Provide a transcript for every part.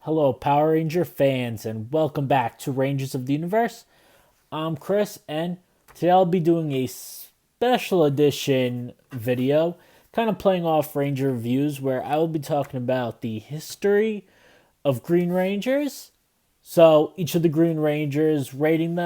Hello, Power Ranger fans, and welcome back to Rangers of the Universe. I'm Chris, and today I'll be doing a special edition video, kind of playing off Ranger reviews, where I will be talking about the history of Green Rangers. So, each of the Green Rangers, rating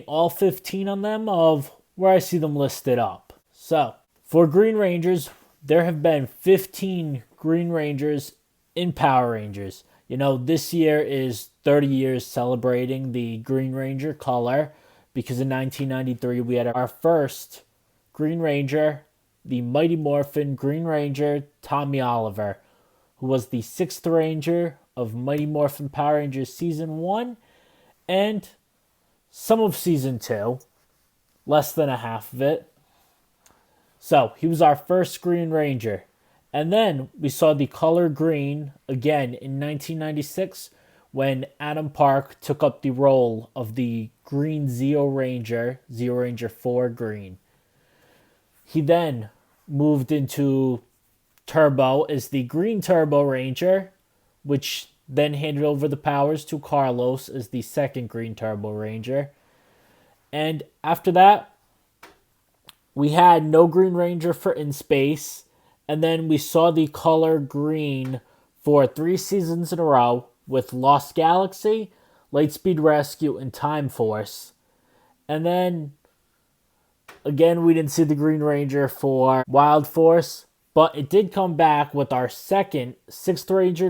all 15 on them of where I see them listed up. So, for Green Rangers, there have been 15 Green Rangers in Power Rangers. This year is 30 years celebrating the Green Ranger color because in 1993 we had our first Green Ranger, the Mighty Morphin Green Ranger Tommy Oliver, who was the 6th Ranger of Mighty Morphin Power Rangers Season 1 and some of Season 2, less than a half of it. So, he was our first Green Ranger. And then we saw the color green again in 1996 when Adam Park took up the role of the Green Zeo Ranger 4 Green. He then moved into Turbo as the Green Turbo Ranger, which then handed over the powers to Carlos as the second Green Turbo Ranger. And after that, we had no Green Ranger for In Space. And then we saw the color green for 3 seasons in a row with Lost Galaxy, Lightspeed Rescue, and Time Force. And then, again, we didn't see the Green Ranger for Wild Force, but it did come back with our second 6th Ranger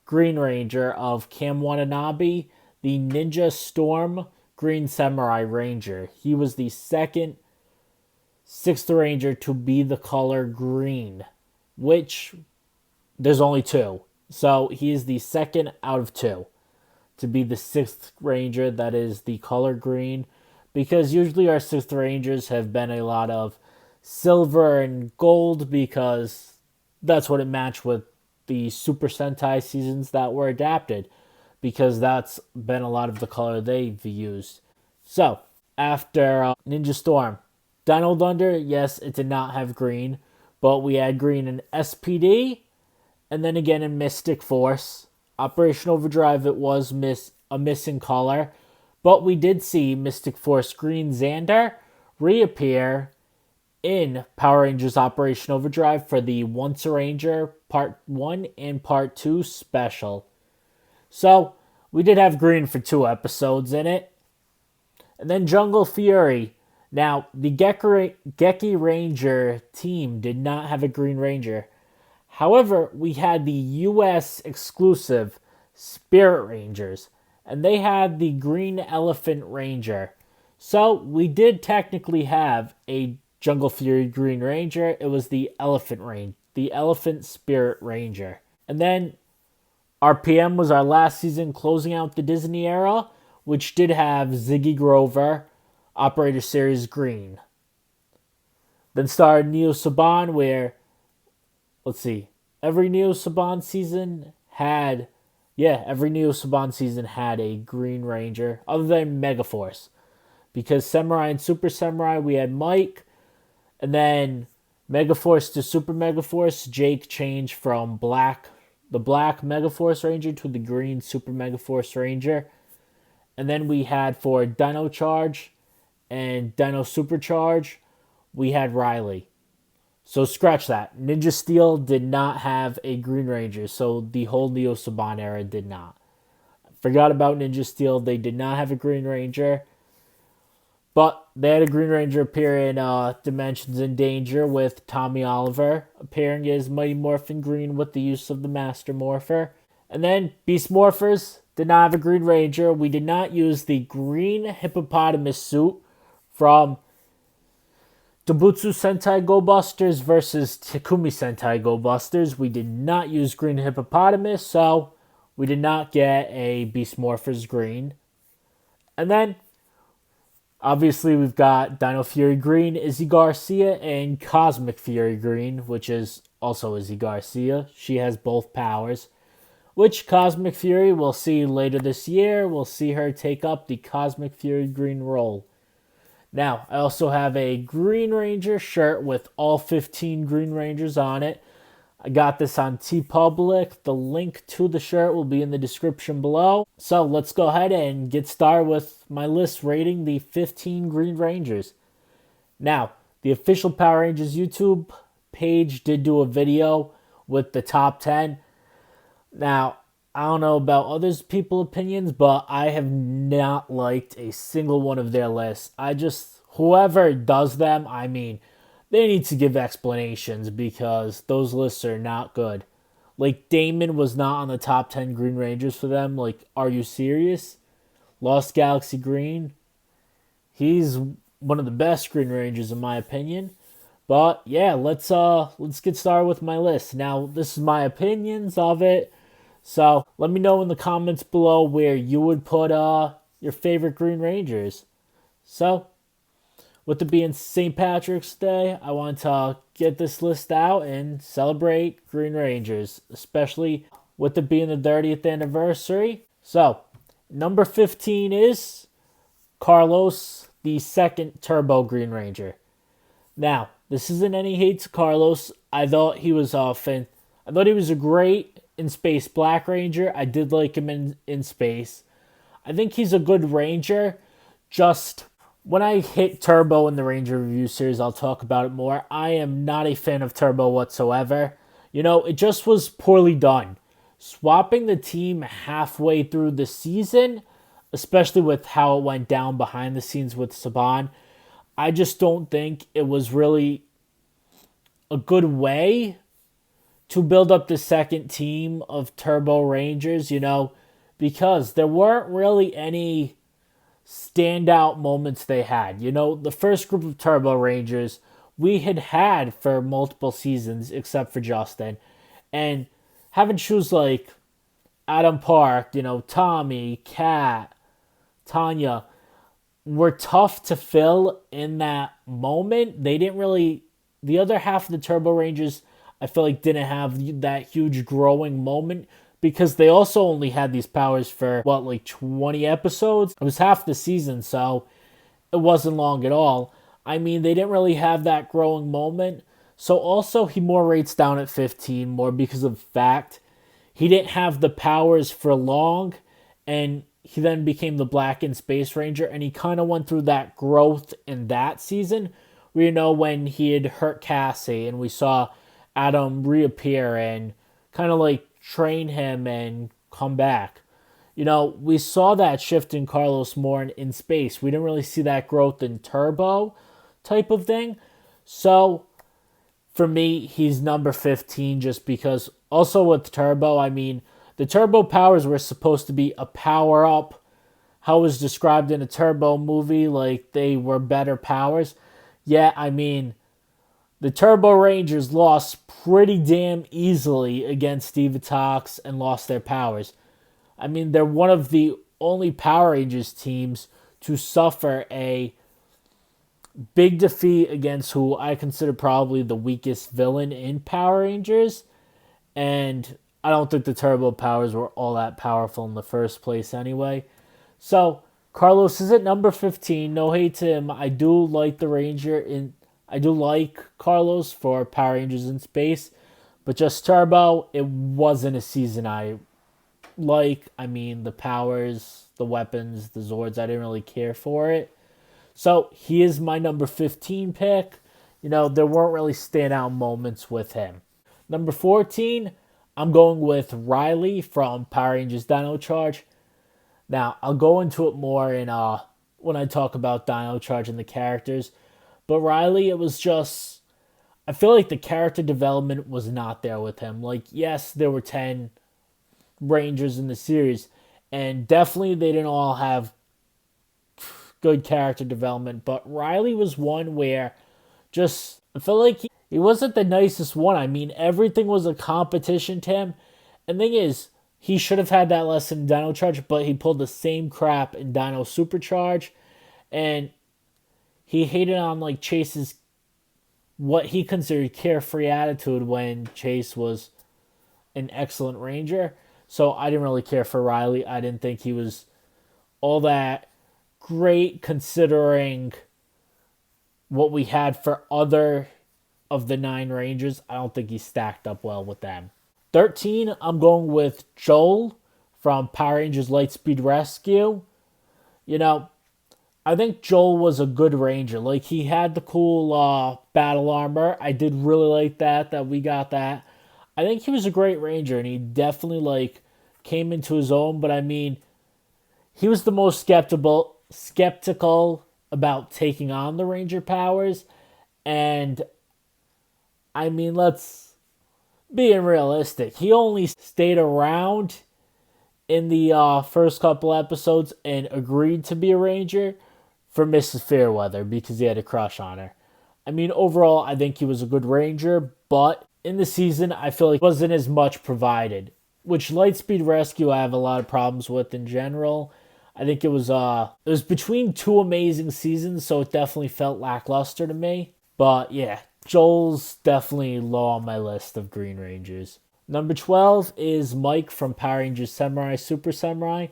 Green Ranger of Cam Watanabe, the Ninja Storm Green Samurai Ranger. He was the second 6th Ranger to be the color green, which there's only 2. So he is the second out of 2 to be the 6th Ranger that is the color green, because usually our 6th Rangers have been a lot of silver and gold because that's what it matched with the Super Sentai seasons that were adapted, because that's been a lot of the color they've used. So, after Ninja Storm, Dino Thunder, yes, it did not have green, but we had green in SPD, and then again in Mystic Force. Operation Overdrive, it was a missing color, but we did see Mystic Force Green Xander reappear in Power Rangers Operation Overdrive for the Once a Ranger Part 1 and Part 2 special. So, we did have green for 2 episodes in it. And then Jungle Fury. Now, the Geki Ranger team did not have a Green Ranger. However, we had the U.S. exclusive Spirit Rangers, and they had the Green Elephant Ranger. So, we did technically have a Jungle Fury Green Ranger. It was the Elephant Spirit Ranger. And then RPM was our last season closing out the Disney era, which did have Ziggy Grover, Operator Series Green. Then started Neo Saban, where, every Neo Saban season had a Green Ranger, other than Megaforce. Because Samurai and Super Samurai, we had Mike, and then Megaforce to Super Megaforce, Jake changed from the Black Megaforce Ranger to the Green Super Megaforce Ranger. And then we had for Dino Charge and Dino Supercharge, we had Riley. So scratch that. Ninja Steel did not have a Green Ranger, so the whole Neo Saban era did not. Forgot about Ninja Steel. They did not have a Green Ranger. But they had a Green Ranger appear in Dimensions in Danger with Tommy Oliver, appearing as Mighty Morphin Green with the use of the Master Morpher. And then Beast Morphers did not have a Green Ranger. We did not use the green hippopotamus suit from Dobutsu Sentai Go Busters versus Takumi Sentai Go Busters. We did not use green hippopotamus, so we did not get a Beast Morphers Green. And then, obviously, we've got Dino Fury Green, Izzy Garcia, and Cosmic Fury Green, which is also Izzy Garcia. She has both powers, which Cosmic Fury we'll see later this year. We'll see her take up the Cosmic Fury Green role. Now, I also have a Green Ranger shirt with all 15 Green Rangers on it, I got this on TeePublic. The link to the shirt will be in the description below. So let's go ahead and get started with my list rating the 15 Green Rangers. Now, the official Power Rangers YouTube page did do a video with the top 10. Now, I don't know about others people's opinions, but I have not liked a single one of their lists. Whoever does them, I mean, they need to give explanations because those lists are not good. Like, Damon was not on the top 10 Green Rangers for them. Like, are you serious? Lost Galaxy Green, he's one of the best Green Rangers in my opinion. But yeah, let's get started with my list. Now, this is my opinions of it. So let me know in the comments below where you would put your favorite Green Rangers. So, with it being St. Patrick's Day, I want to get this list out and celebrate Green Rangers, especially with it being the 30th anniversary. So, number 15 is Carlos, the second Turbo Green Ranger. Now, this isn't any hate to Carlos. I thought he was I thought he was a great in space Black Ranger. I did like him in space. I think he's a good Ranger. Just when I hit Turbo in the Ranger review series, I'll talk about it more. I am not a fan of Turbo whatsoever. It just was poorly done. Swapping the team halfway through the season, especially with how it went down behind the scenes with Saban, I just don't think it was really a good way to build up the second team of Turbo Rangers, because there weren't really any standout moments they had. The first group of Turbo Rangers we had for multiple seasons, except for Justin. And having shoes like Adam Park, Tommy, Kat, Tanya, were tough to fill in that moment. They didn't really, the other half of the Turbo Rangers, I feel like didn't have that huge growing moment because they also only had these powers for, 20 episodes? It was half the season, so it wasn't long at all. I mean, they didn't really have that growing moment. So also, he more rates down at 15, more because of the fact he didn't have the powers for long, and he then became the Black and Space Ranger, and he kind of went through that growth in that season, where, when he had hurt Cassie, and we saw Adam reappear and kind of train him and come back. We saw that shift in Carlos more in space. We didn't really see that growth in Turbo type of thing. So, for me, he's number 15 just because, also with Turbo, I mean, the Turbo powers were supposed to be a power-up. How it was described in a Turbo movie, like they were better powers. Yeah, I mean, the Turbo Rangers lost pretty damn easily against Divatox and lost their powers. I mean, they're one of the only Power Rangers teams to suffer a big defeat against who I consider probably the weakest villain in Power Rangers. And I don't think the Turbo powers were all that powerful in the first place anyway. So, Carlos is at number 15. No hate to him. I do like the Ranger I do like Carlos for Power Rangers in Space, but just Turbo, it wasn't a season I like. I mean, the powers, the weapons, the Zords, I didn't really care for it. So, he is my number 15 pick. There weren't really standout moments with him. Number 14, I'm going with Riley from Power Rangers Dino Charge. Now, I'll go into it more when I talk about Dino Charge and the characters. But Riley, it was just, I feel like the character development was not there with him. Yes, there were 10 Rangers in the series, and definitely they didn't all have good character development, but Riley was one where I felt like he wasn't the nicest one. I mean, everything was a competition to him. And the thing is, he should have had that lesson in Dino Charge, but he pulled the same crap in Dino Supercharge, and he hated on Chase's what he considered carefree attitude when Chase was an excellent Ranger. So I didn't really care for Riley. I didn't think he was all that great considering what we had for other of the 9 Rangers. I don't think he stacked up well with them. 13, I'm going with Joel from Power Rangers Lightspeed Rescue. You know, I think Joel was a good ranger. Like, he had the cool battle armor. I did really like that we got that. I think he was a great ranger, and he definitely, like, came into his own. But, I mean, he was the most skeptical about taking on the ranger powers. And, I mean, let's being realistic. He only stayed around in the first couple episodes and agreed to be a ranger for Mrs. Fairweather because he had a crush on her. I mean, overall, I think he was a good ranger, but in the season, I feel like wasn't as much provided. Which Lightspeed Rescue, I have a lot of problems with in general. I think it was between 2 amazing seasons, so it definitely felt lackluster to me. But yeah, Joel's definitely low on my list of Green Rangers. Number 12 is Mike from Power Rangers Samurai Super Samurai.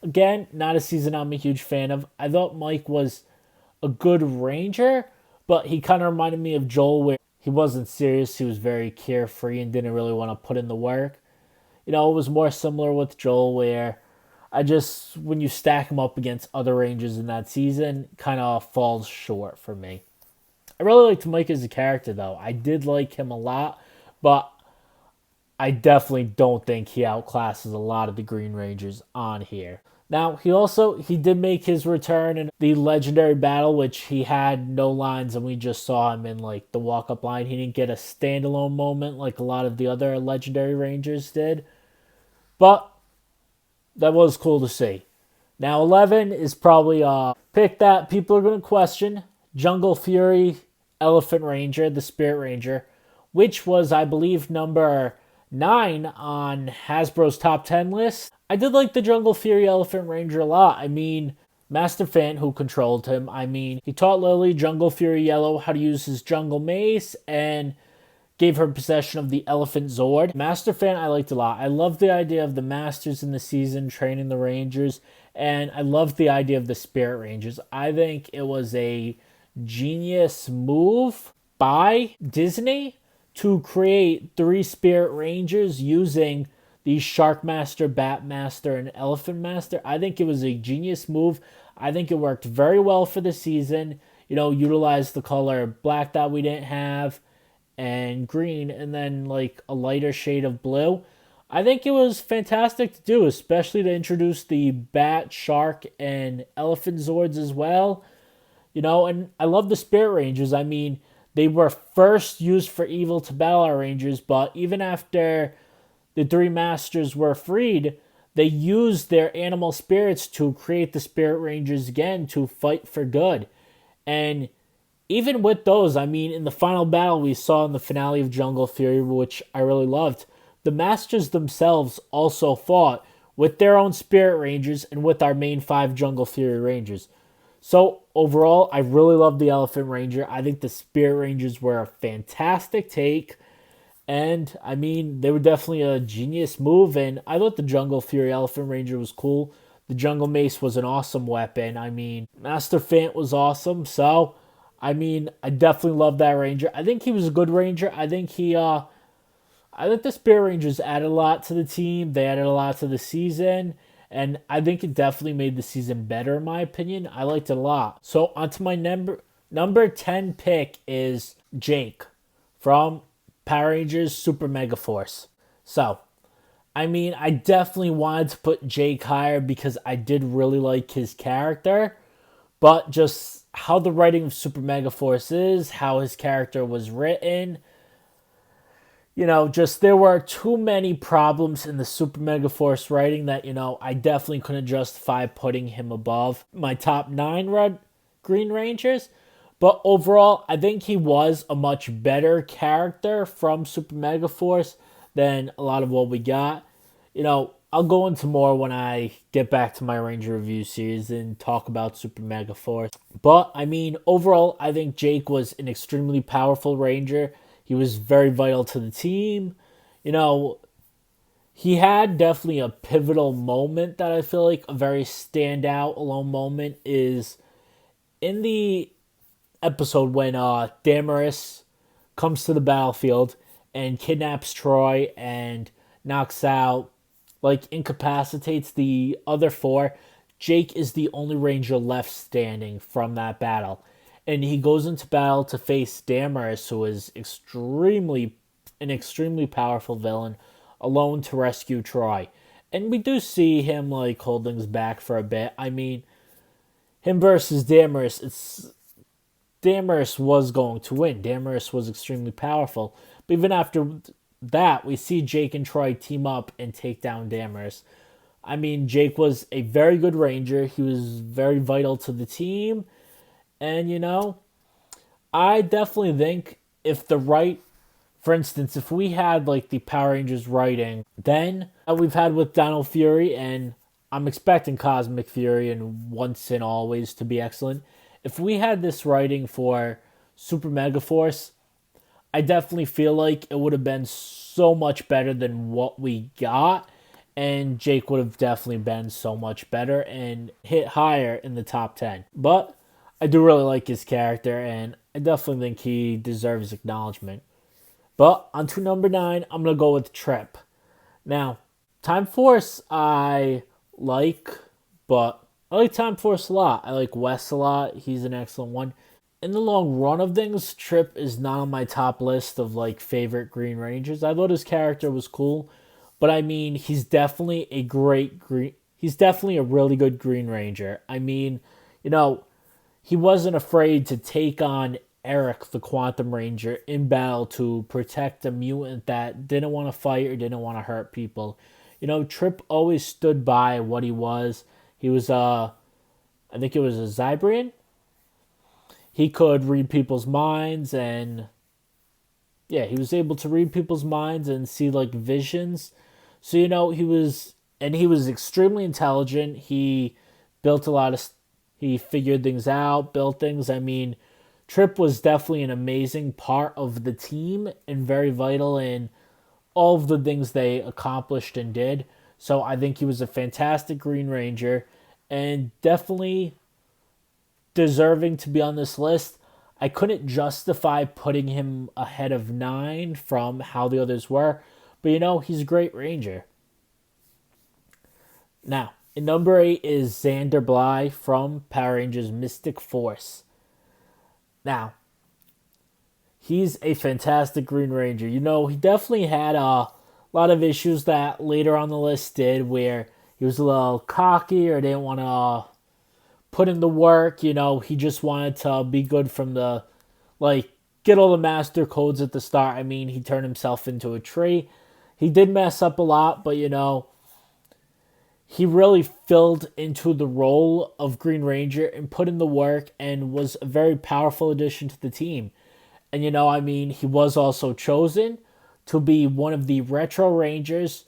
Again, not a season I'm a huge fan of. I thought Mike was a good ranger, but he kind of reminded me of Joel where he wasn't serious. He was very carefree and didn't really want to put in the work. You know, it was more similar with Joel where when you stack him up against other rangers in that season, kind of falls short for me. I really liked Mike as a character, though. I did like him a lot, but I definitely don't think he outclasses a lot of the Green Rangers on here. Now, he did make his return in the legendary battle, which he had no lines, and we just saw him in, like, the walk-up line. He didn't get a standalone moment like a lot of the other legendary Rangers did. But that was cool to see. Now, 11 is probably a pick that people are going to question. Jungle Fury, Elephant Ranger, the Spirit Ranger, which was, I believe, number 9 on Hasbro's top 10 list. I did like the Jungle Fury Elephant Ranger a lot. I mean, Master Fant, who controlled him, I mean, he taught Lily, Jungle Fury Yellow, how to use his jungle mace and gave her possession of the Elephant Zord. Master Fant I liked a lot. I loved the idea of the Masters in the season training the Rangers, and I loved the idea of the Spirit Rangers. I think it was a genius move by Disney to create 3 Spirit Rangers using the Shark Master, Bat Master, and Elephant Master. I think it was a genius move. I think it worked very well for the season. You know, utilized the color black that we didn't have and green, and then like a lighter shade of blue. I think it was fantastic to do, especially to introduce the Bat, Shark, and Elephant Zords as well. You know, and I love the Spirit Rangers. I mean, they were first used for Evil to battle our Rangers, but even after the 3 Masters were freed, they used their animal spirits to create the Spirit Rangers again to fight for good. And even with those, I mean, in the final battle we saw in the finale of Jungle Fury, which I really loved, the Masters themselves also fought with their own Spirit Rangers and with our main 5 Jungle Fury Rangers. So, overall, I really love the Elephant Ranger. I think the Spirit Rangers were a fantastic take. And, I mean, they were definitely a genius move. And I thought the Jungle Fury Elephant Ranger was cool. The Jungle Mace was an awesome weapon. I mean, Master Fant was awesome. So, I mean, I definitely love that Ranger. I think he was a good Ranger. I think the Spirit Rangers added a lot to the team. They added a lot to the season. And I think it definitely made the season better, in my opinion. I liked it a lot. So, onto my number 10 pick is Jake from Power Rangers Super Mega Force. So, I mean, I definitely wanted to put Jake higher because I did really like his character. But just how the writing of Super Mega Force is, how his character was written, you know, just there were too many problems in the Super Mega Force writing that, you know, I definitely couldn't justify putting him above my top 9 Green Rangers. But overall, I think he was a much better character from Super Mega Force than a lot of what we got. You know, I'll go into more when I get back to my Ranger review series and talk about Super Mega Force. But, I mean, overall, I think Jake was an extremely powerful Ranger. He was very vital to the team. You know, he had definitely a pivotal moment that I feel like a very standout alone moment is in the episode when Damaris comes to the battlefield and kidnaps Troy and knocks out, like incapacitates the other four. Jake is the only ranger left standing from that battle. And he goes into battle to face Damaris, who is an extremely powerful villain, alone to rescue Troy. And we do see him like hold things back for a bit. I mean, him versus Damaris, Damaris was going to win. Damaris was extremely powerful. But even after that, we see Jake and Troy team up and take down Damaris. I mean, Jake was a very good ranger. He was very vital to the team. And, I definitely think if the right, for instance, if we had like the Power Rangers writing, then we've had with Dino Fury, and I'm expecting Cosmic Fury and Once and Always to be excellent. If we had this writing for Super Mega Force, I definitely feel like it would have been so much better than what we got. And Jake would have definitely been so much better and hit higher in the top 10. But I do really like his character, and I definitely think he deserves acknowledgement. But on to number 9, I'm going to go with Tripp. Now, Time Force I like, but I like Time Force a lot. I like Wes a lot. He's an excellent one. In the long run of things, Tripp is not on my top list of like favorite Green Rangers. I thought his character was cool, but I mean, he's definitely he's definitely a really good Green Ranger. I mean, he wasn't afraid to take on Eric the Quantum Ranger in battle to protect a mutant that didn't want to fight or didn't want to hurt people. Tripp always stood by what he was. He was I think it was a Zybrian. He could read people's minds, and yeah, he was able to read people's minds and see like visions. So he was extremely intelligent. He built he figured things out, built things. I mean, Tripp was definitely an amazing part of the team and very vital in all of the things they accomplished and did. So I think he was a fantastic Green Ranger and definitely deserving to be on this list. I couldn't justify putting him ahead of 9 from how the others were, but he's a great Ranger. Now, in number 8 is Xander Bly from Power Rangers Mystic Force. Now, he's a fantastic Green Ranger. He definitely had a lot of issues that later on the list did, where he was a little cocky or didn't want to put in the work. He just wanted to be good from the, get all the master codes at the start. I mean, he turned himself into a tree. He did mess up a lot, but he really filled into the role of Green Ranger and put in the work and was a very powerful addition to the team. And he was also chosen to be one of the Retro Rangers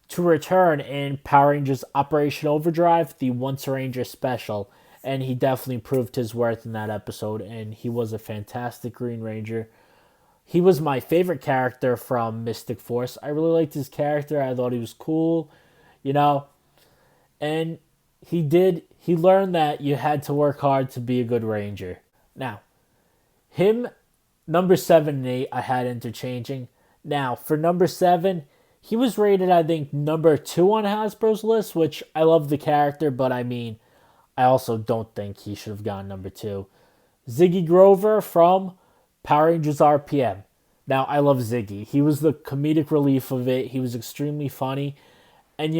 to return in Power Rangers Operation Overdrive, the Once a Ranger special. And he definitely proved his worth in that episode, and he was a fantastic Green Ranger. He was my favorite character from Mystic Force. I really liked his character. I thought he was cool, and he learned that you had to work hard to be a good Ranger. Now, him, number 7 and 8, I had interchanging. Now, for number 7, he was rated, I think, number 2 on Hasbro's list, which I love the character, but I mean, I also don't think he should have gone number 2. Ziggy Grover from Power Rangers RPM. Now, I love Ziggy. He was the comedic relief of it. He was extremely funny. And,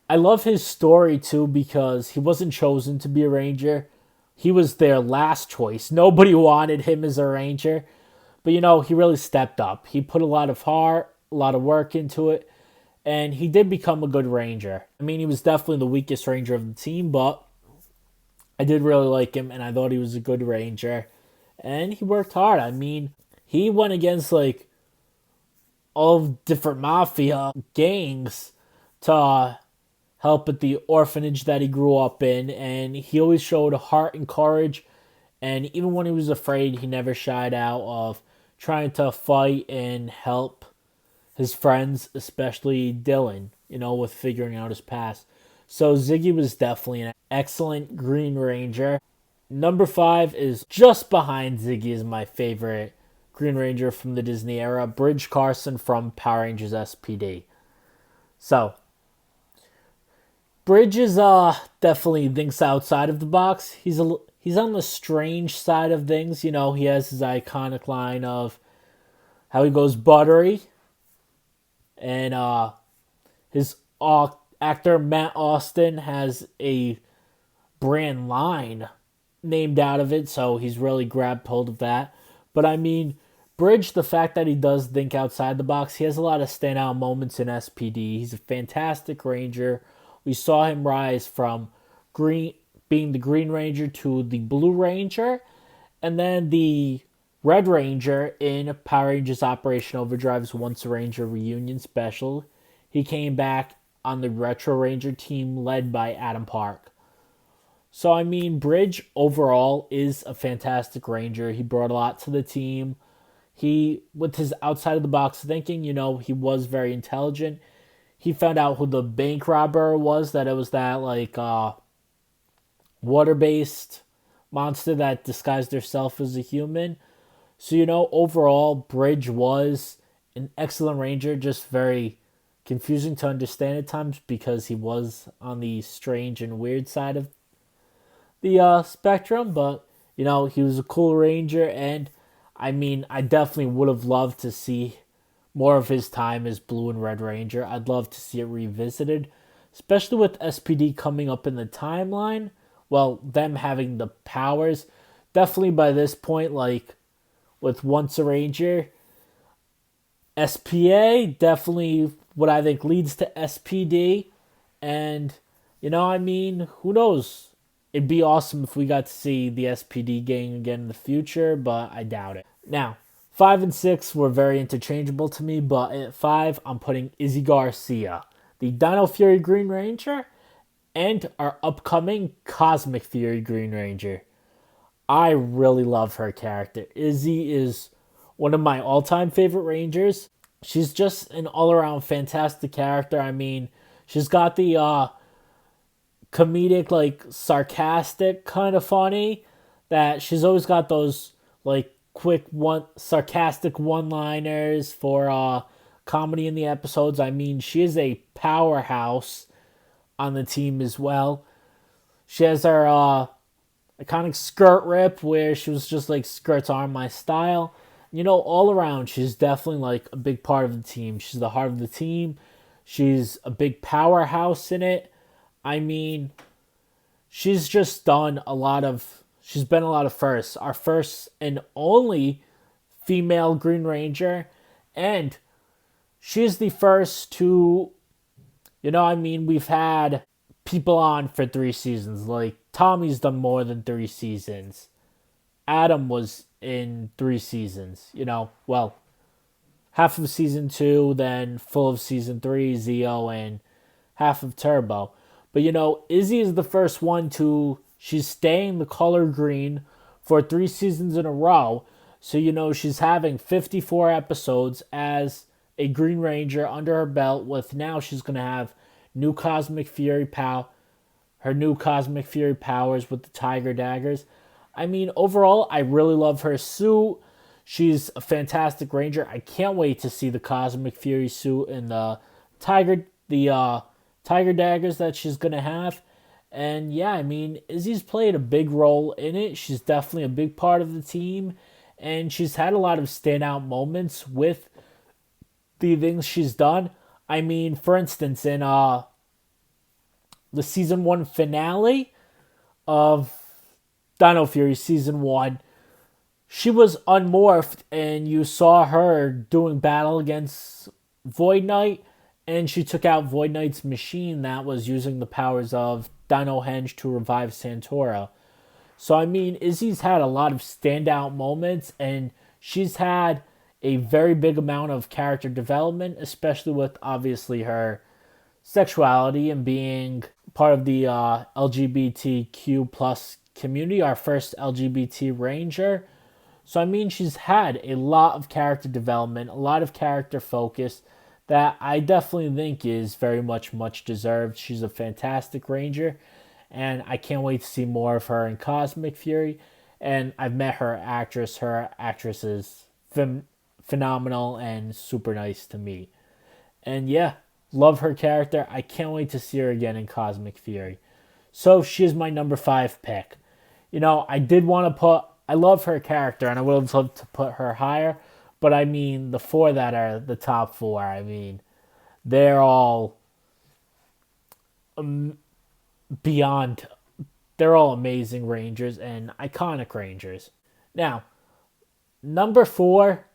I love his story, too, because he wasn't chosen to be a Ranger. He was their last choice. Nobody wanted him as a Ranger. But, he really stepped up. He put a lot of heart, a lot of work into it. And he did become a good Ranger. I mean, he was definitely the weakest Ranger of the team, but I did really like him, and I thought he was a good Ranger. And he worked hard. I mean, he went against, all different mafia gangs to help at the orphanage that he grew up in, and he always showed heart and courage, and even when he was afraid, he never shied out of trying to fight and help his friends, especially Dylan, with figuring out his past. So Ziggy was definitely an excellent Green Ranger. Number 5 is just behind Ziggy as my favorite Green Ranger from the Disney era, Bridge Carson from Power Rangers SPD. So, Bridge is definitely thinks outside of the box. He's on the strange side of things. You know, he has his iconic line of how he goes buttery, and his actor Matt Austin has a brand line named out of it, so he's really grabbed hold of that. But I mean, Bridge, the fact that he does think outside the box, he has a lot of standout moments in SPD. He's a fantastic Ranger. We saw him rise from green, being the Green Ranger to the Blue Ranger, and then the Red Ranger in Power Rangers Operation Overdrive's Once a Ranger reunion special. He came back on the Retro Ranger team led by Adam Park. So, I mean, Bridge overall is a fantastic Ranger. He brought a lot to the team. He, with his outside of the box thinking, you know, he was very intelligent. He found out who the bank robber was, that it was that, like, water-based monster that disguised herself as a human. So, you know, overall, Bridge was an excellent Ranger, just very confusing to understand at times because he was on the strange and weird side of the spectrum. But, you know, he was a cool Ranger, and I mean, I definitely would have loved to see more of his time as Blue and Red Ranger. I'd love to see it revisited, especially with SPD coming up in the timeline. Well, them having the powers. Definitely by this point, like, with Once a Ranger, SPA definitely what I think leads to SPD. And, you know, I mean, who knows? It'd be awesome if we got to see the SPD gang again in the future, but I doubt it. Now, 5 and 6 were very interchangeable to me, but at 5, I'm putting Izzy Garcia, the Dino Fury Green Ranger, and our upcoming Cosmic Fury Green Ranger. I really love her character. Izzy is one of my all-time favorite Rangers. She's just an all-around fantastic character. I mean, she's got the comedic, like, sarcastic kind of funny that she's always got those, like, quick sarcastic one-liners for comedy in the episodes. I mean, she is a powerhouse on the team as well. She has her iconic skirt rip where she was just like, skirts aren't my style. You know, all around, she's definitely like a big part of the team. She's the heart of the team. She's a big powerhouse in it. I mean, she's just done a lot of, she's been a lot of firsts. Our first and only female Green Ranger. And she's the first to, you know, I mean, we've had people on for 3 seasons. Like, Tommy's done more than 3 seasons. Adam was in 3 seasons. You know, well, half of season 2, then full of season 3, Zio, and half of Turbo. But, you know, Izzy is the first one to, she's staying the color green for 3 seasons in a row. So, you know, she's having 54 episodes as a Green Ranger under her belt, with now she's going to have new Cosmic Fury her new Cosmic Fury powers with the Tiger Daggers. I mean, overall, I really love her suit. She's a fantastic Ranger. I can't wait to see the Cosmic Fury suit and the Tiger Daggers that she's going to have. And yeah, I mean, Izzy's played a big role in it. She's definitely a big part of the team. And she's had a lot of standout moments with the things she's done. I mean, for instance, in the season 1 finale of Dino Fury season 1, she was unmorphed and you saw her doing battle against Void Knight, and she took out Void Knight's machine that was using the powers of Dino Henge to revive Santora. So, I mean, Izzy's had a lot of standout moments, and she's had a very big amount of character development, especially with, obviously, her sexuality and being part of the LGBTQ plus community, our first LGBT Ranger. So, I mean, she's had a lot of character development, a lot of character focus that I definitely think is very much deserved. She's a fantastic Ranger, and I can't wait to see more of her in Cosmic Fury. And I've met her actress. Her actress is phen- phenomenal and super nice to meet. And yeah, love her character. I can't wait to see her again in Cosmic Fury. So she is my number 5 pick. I did want to put, I love her character and I would have loved to put her higher, but I mean, the four that are the top four, I mean, they're all beyond, they're all amazing Rangers and iconic Rangers. Now, number 4,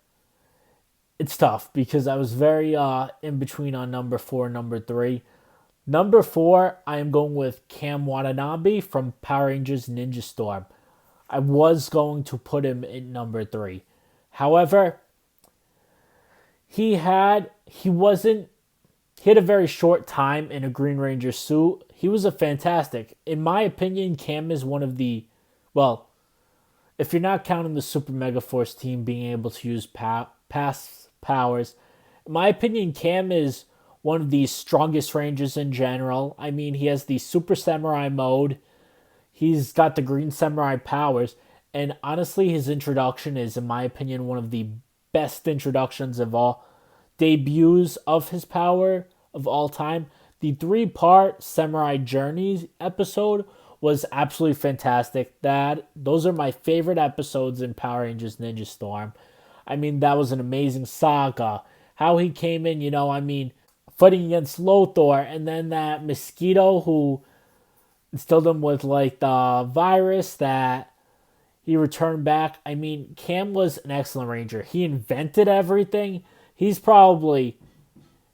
it's tough because I was very in between on number 4 and number 3. Number 4, I am going with Cam Watanabe from Power Rangers Ninja Storm. I was going to put him in number 3. However, he wasn't he had a very short time in a Green Ranger suit. He was a fantastic. In my opinion, Cam is one of the, well, if you're not counting the Super Mega Force team being able to use past powers, in my opinion, Cam is one of the strongest Rangers in general. I mean, he has the Super Samurai mode. He's got the Green Samurai powers. And honestly, his introduction is, in my opinion, one of the best introductions of all debuts of his power of all time. The 3-part Samurai Journeys episode was absolutely fantastic. Those are my favorite episodes in Power Rangers Ninja Storm. I mean, that was an amazing saga. How he came in, fighting against Lothar, and then that mosquito who instilled him with like the virus that he returned back. I mean, Cam was an excellent Ranger. He invented everything. He's probably,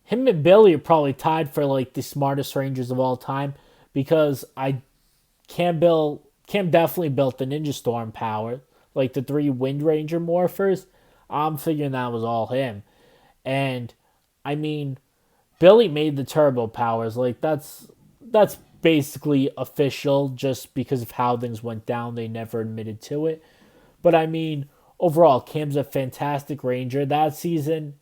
him and Billy are probably tied for like the smartest Rangers of all time because Cam definitely built the Ninja Storm power, like the 3 Wind Ranger morphers. I'm figuring that was all him. And I mean, Billy made the turbo powers. Like that's basically official just because of how things went down. They never admitted to it. But I mean, overall, Cam's a fantastic Ranger. That season,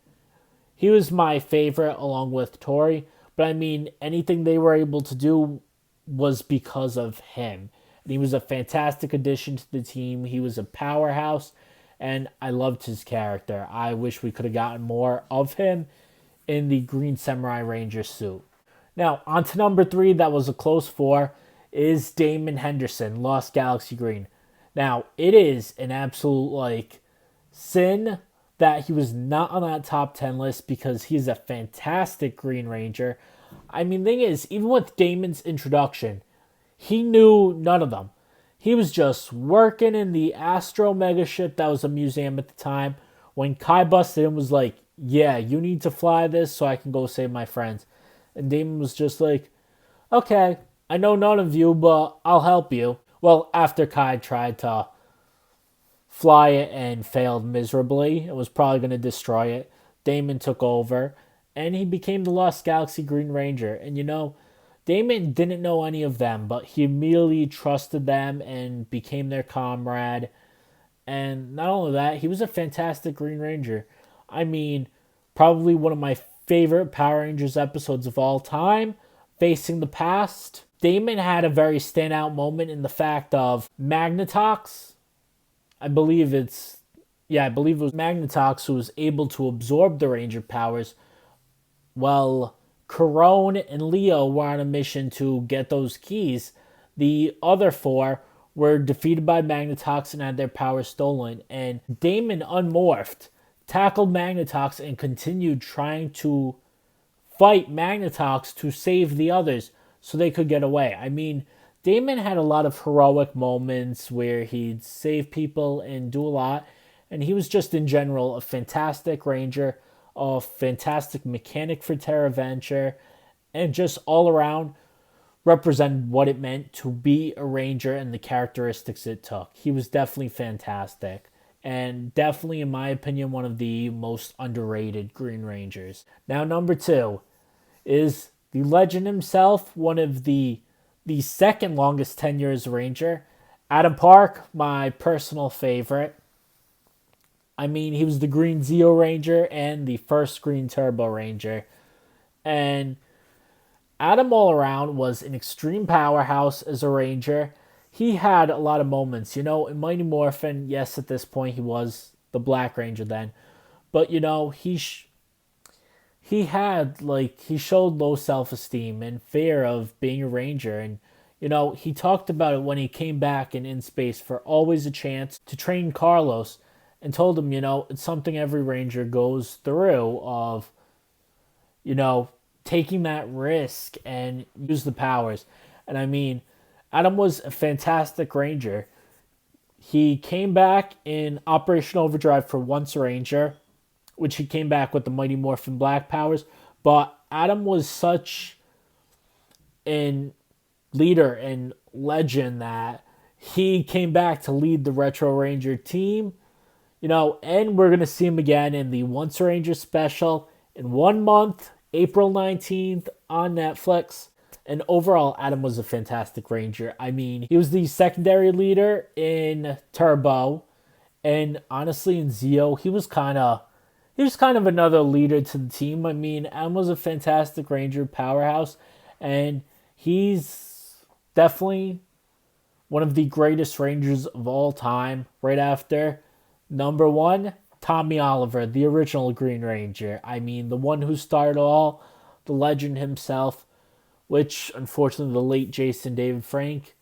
he was my favorite along with Tori. But I mean, anything they were able to do was because of him. And he was a fantastic addition to the team. He was a powerhouse. And I loved his character. I wish we could have gotten more of him in the Green Samurai Ranger suit. Now, on to number 3, that was a close 4, is Damon Henderson, Lost Galaxy Green. Now, it is an absolute, sin that he was not on that top 10 list because he's a fantastic Green Ranger. I mean, the thing is, even with Damon's introduction, he knew none of them. He was just working in the Astro Mega ship that was a museum at the time. When Kai busted in, was like, yeah, you need to fly this so I can go save my friends. And Damon was just like, okay, I know none of you, but I'll help you. Well, after Kai tried to fly it and failed miserably, it was probably going to destroy it, Damon took over, and he became the Lost Galaxy Green Ranger. And Damon didn't know any of them, but he immediately trusted them and became their comrade. And not only that, he was a fantastic Green Ranger. I mean, probably one of my favorite Power Rangers episodes of all time, Facing the Past. Damon had a very standout moment in the fact of Magnetox. I believe it was Magnetox who was able to absorb the Ranger powers. Well, Corone and Leo were on a mission to get those keys. The other 4 were defeated by Magnetox and had their powers stolen. And Damon unmorphed, tackled Magnetox, and continued trying to fight Magnetox to save the others so they could get away. I mean, Damon had a lot of heroic moments where he'd save people and do a lot. And he was just in general a fantastic Ranger, a fantastic mechanic for TerraVenture, and just all around represented what it meant to be a Ranger and the characteristics it took. He was definitely fantastic. And definitely, in my opinion, one of the most underrated Green Rangers. Now, number 2 is the legend himself, one of the second longest tenures Ranger, Adam Park, my personal favorite. I mean, he was the Green Zeo Ranger and the first Green Turbo Ranger. And Adam all around was an extreme powerhouse as a Ranger. He had a lot of moments. In Mighty Morphin, yes, at this point he was the Black Ranger then. But he showed low self-esteem and fear of being a ranger, and he talked about it when he came back in space for always a chance to train Carlos, and told him, it's something every ranger goes through of, you know, taking that risk and use the powers. And I mean, Adam was a fantastic ranger. He came back in Operation Overdrive for Once a Ranger, which he came back with the Mighty Morphin Black powers. But Adam was such a leader and legend that he came back to lead the Retro Ranger team. And we're going to see him again in the Once a Ranger special in 1 month, April 19th on Netflix. And overall, Adam was a fantastic ranger. I mean, he was the secondary leader in Turbo. And honestly, in Zeo, he was kind of another leader to the team. I mean, Adam was a fantastic ranger, powerhouse. And he's definitely one of the greatest rangers of all time. Right after number one, Tommy Oliver, the original Green Ranger. I mean, the one who started all, the legend himself, which unfortunately the late Jason David Frank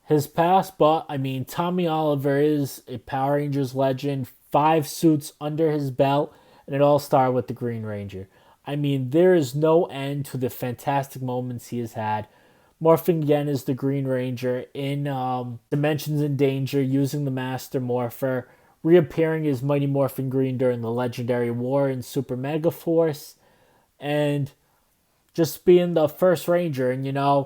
has passed. But I mean, Tommy Oliver is a Power Rangers legend, 5 suits under his belt, and it all started with the Green Ranger. I mean, there is no end to the fantastic moments he has had. Morphing again as the Green Ranger in Dimensions in Danger, using the Master Morpher, reappearing as Mighty Morphin Green during the Legendary War in Super Mega Force, and just being the first Ranger and,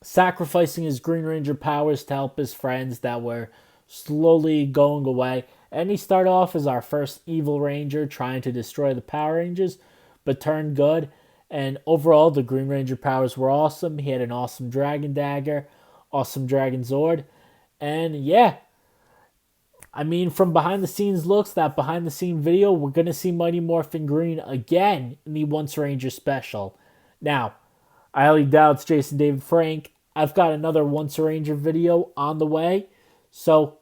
sacrificing his Green Ranger powers to help his friends that were slowly going away. And he started off as our first evil Ranger, trying to destroy the Power Rangers, but turned good. And overall, the Green Ranger powers were awesome. He had an awesome Dragon Dagger, awesome Dragon Zord. And yeah, I mean, from behind the scenes looks, that behind the scene video, we're going to see Mighty Morphin Green again in the Once Ranger special. Now, I highly doubt it's Jason David Frank. I've got another Once Ranger video on the way. So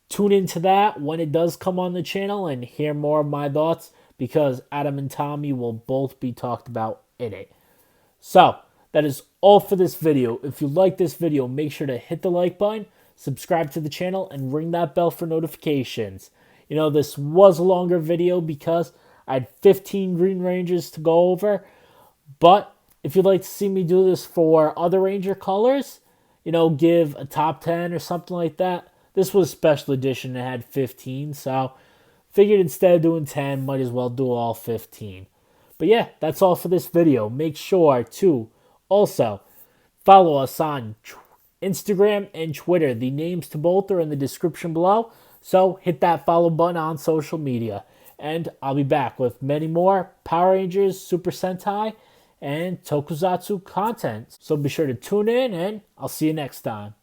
tune into that when it does come on the channel and hear more of my thoughts, because Adam and Tommy will both be talked about in it. So, that is all for this video. If you like this video, make sure to hit the like button, subscribe to the channel, and ring that bell for notifications. This was a longer video because I had 15 Green Rangers to go over. But if you'd like to see me do this for other Ranger colors, give a top 10 or something like that. This was a special edition and had 15, so figured instead of doing 10, might as well do all 15. But yeah, that's all for this video. Make sure to also follow us on Instagram and Twitter. The names to both are in the description below, so hit that follow button on social media. And I'll be back with many more Power Rangers, Super Sentai, and Tokusatsu content. So be sure to tune in, and I'll see you next time.